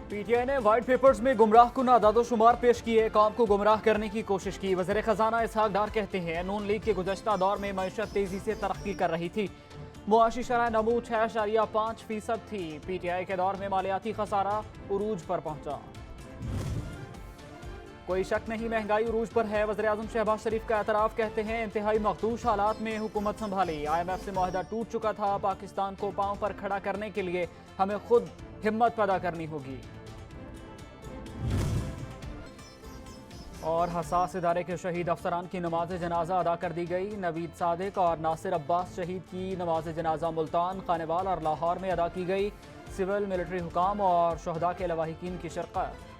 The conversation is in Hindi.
पीटीआई ने व्हाइट पेपर्स में गुमराह कुन आदादोशुमार पेश किए, कौम को गुमराह करने की कोशिश की। वज़ीर खजाना इसहाक डार कहते हैं नून लीग के गुज़श्ता दौर में मईशत तेजी से तरक्की कर रही थी, मुआशी शरह नमू 6.5% थी। पीटीआई के दौर में मालियाती खसारा उरूज पर पहुंचा। कोई शक नहीं महंगाई उरूज पर है, वज़ीर आज़म शहबाज शरीफ का एतराफ़, कहते हैं इंतहाई मखदूश हालात में हुकूमत संभाली। IMF से मुआहदा टूट चुका था, पाकिस्तान को पांव पर खड़ा करने के लिए हमें खुद हिम्मत पैदा करनी होगी। और हसास इदारे के शहीद अफसरान की नमाज जनाजा अदा कर दी गई। नवीद सादिक और नासिर अब्बास शहीद की नमाज जनाजा मुल्तान, खानेवाल और लाहौर में अदा की गई। सिविल मिलिट्री हुकाम और शहदा के लवाहिकीन की शिरकत।